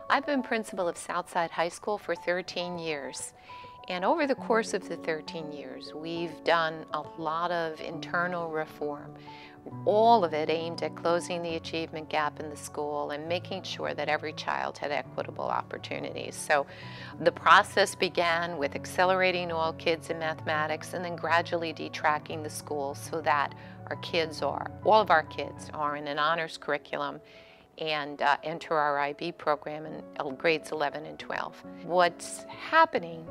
I've been principal of Southside High School for 13 years. And over the course of the 13 years, we've done a lot of internal reform, all of it aimed at closing the achievement gap in the school and making sure that every child had equitable opportunities. So the process began with accelerating all kids in mathematics and then gradually detracking the schools so that all of our kids are in an honors curriculum and enter our IB program in grades 11 and 12. What's happening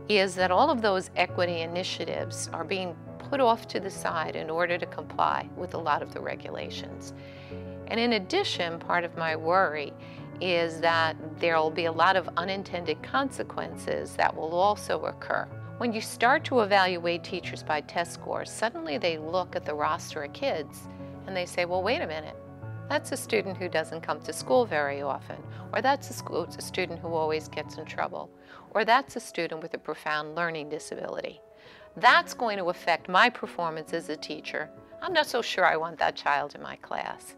is that all of those equity initiatives are being put off to the side in order to comply with a lot of the regulations. And in addition, part of my worry is that there will be a lot of unintended consequences that will also occur. When you start to evaluate teachers by test scores, suddenly they look at the roster of kids and they say, well, wait a minute. That's a student who doesn't come to school very often, or that's a student who always gets in trouble, or that's a student with a profound learning disability. That's going to affect my performance as a teacher. I'm not so sure I want that child in my class.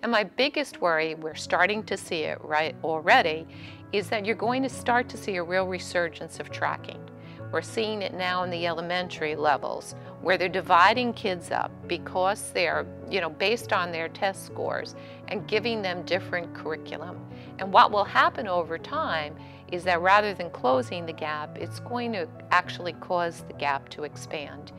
And my biggest worry, we're starting to see it right already, is that you're going to start to see a real resurgence of tracking. We're seeing it now in the elementary levels, where they're dividing kids up because they're, based on their test scores and giving them different curriculum. And what will happen over time is that rather than closing the gap, it's going to actually cause the gap to expand.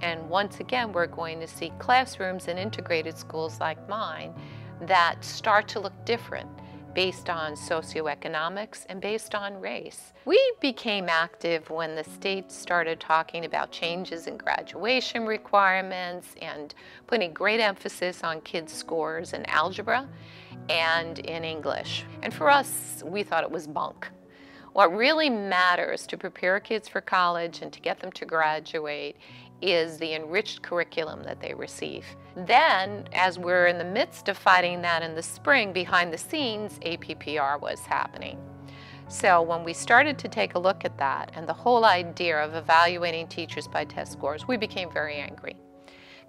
And once again, we're going to see classrooms in integrated schools like mine that start to look different based on socioeconomics and based on race. We became active when the state started talking about changes in graduation requirements and putting great emphasis on kids' scores in algebra and in English. And for us, we thought it was bunk. What really matters to prepare kids for college and to get them to graduate is the enriched curriculum that they receive. Then, as we're in the midst of fighting that in the spring, behind the scenes, APPR was happening. So when we started to take a look at that and the whole idea of evaluating teachers by test scores, we became very angry.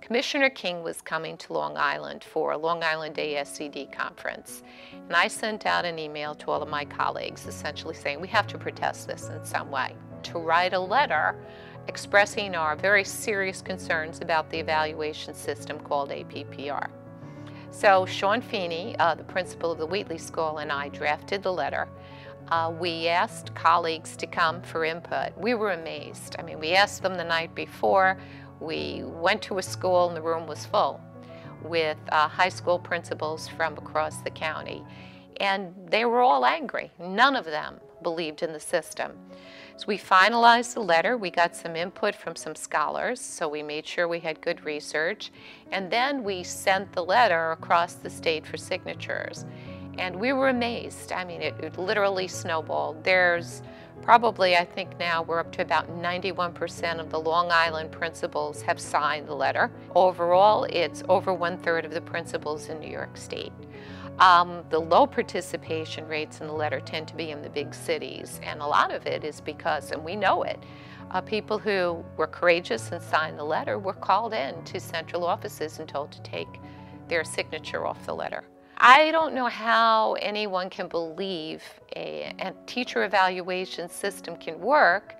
Commissioner King was coming to Long Island for a Long Island ASCD conference, and I sent out an email to all of my colleagues essentially saying we have to protest this in some way, to write a letter expressing our very serious concerns about the evaluation system called APPR. So Sean Feeney, the principal of the Wheatley School, and I drafted the letter. We asked colleagues to come for input. We were amazed. I mean, we asked them the night before. We went to a school and the room was full with high school principals from across the county. And they were all angry. None of them believed in the system. So we finalized the letter. We got some input from some scholars, so we made sure we had good research. And then we sent the letter across the state for signatures. And we were amazed. I mean, it literally snowballed. There's probably, I think now we're up to about 91% of the Long Island principals have signed the letter. Overall, it's over 1/3 of the principals in New York State. The low participation rates in the letter tend to be in the big cities, and a lot of it is because, and we know it, people who were courageous and signed the letter were called in to central offices and told to take their signature off the letter. I don't know how anyone can believe a teacher evaluation system can work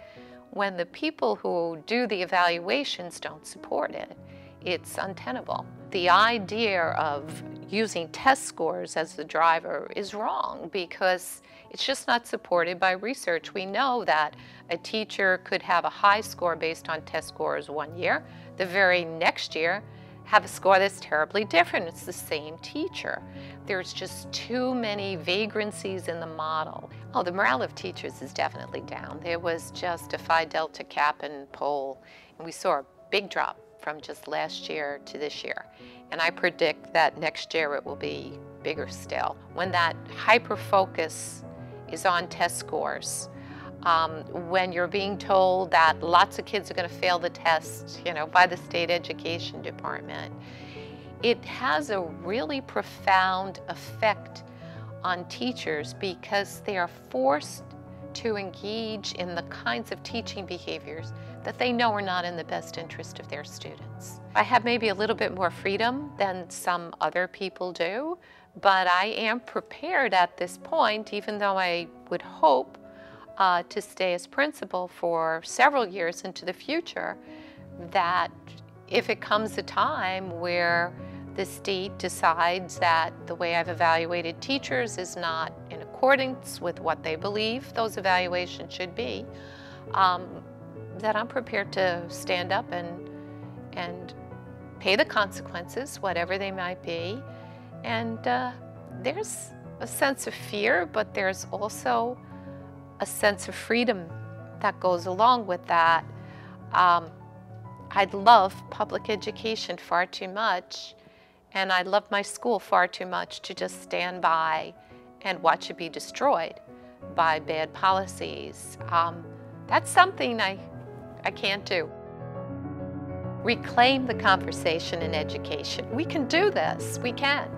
when the people who do the evaluations don't support it. It's untenable. The idea of using test scores as the driver is wrong because it's just not supported by research. We know that a teacher could have a high score based on test scores one year, the very next year have a score that's terribly different. It's the same teacher. There's just too many vagrancies in the model. Oh, the morale of teachers is definitely down. There was just a Phi Delta Kappan poll, and we saw a big drop from just last year to this year. And I predict that next year it will be bigger still. When that hyper-focus is on test scores, when you're being told that lots of kids are going to fail the test, by the state education department, it has a really profound effect on teachers because they are forced to engage in the kinds of teaching behaviors that they know are not in the best interest of their students. I have maybe a little bit more freedom than some other people do, But I am prepared at this point, even though I would hope to stay as principal for several years into the future, that if it comes a time where the state decides that the way I've evaluated teachers is not in accordance with what they believe those evaluations should be, that I'm prepared to stand up and pay the consequences, whatever they might be. And there's a sense of fear, but there's also a sense of freedom that goes along with that. I love public education far too much, and I love my school far too much to just stand by and watch it be destroyed by bad policies. That's something I can't do. Reclaim the conversation in education. We can do this. We can.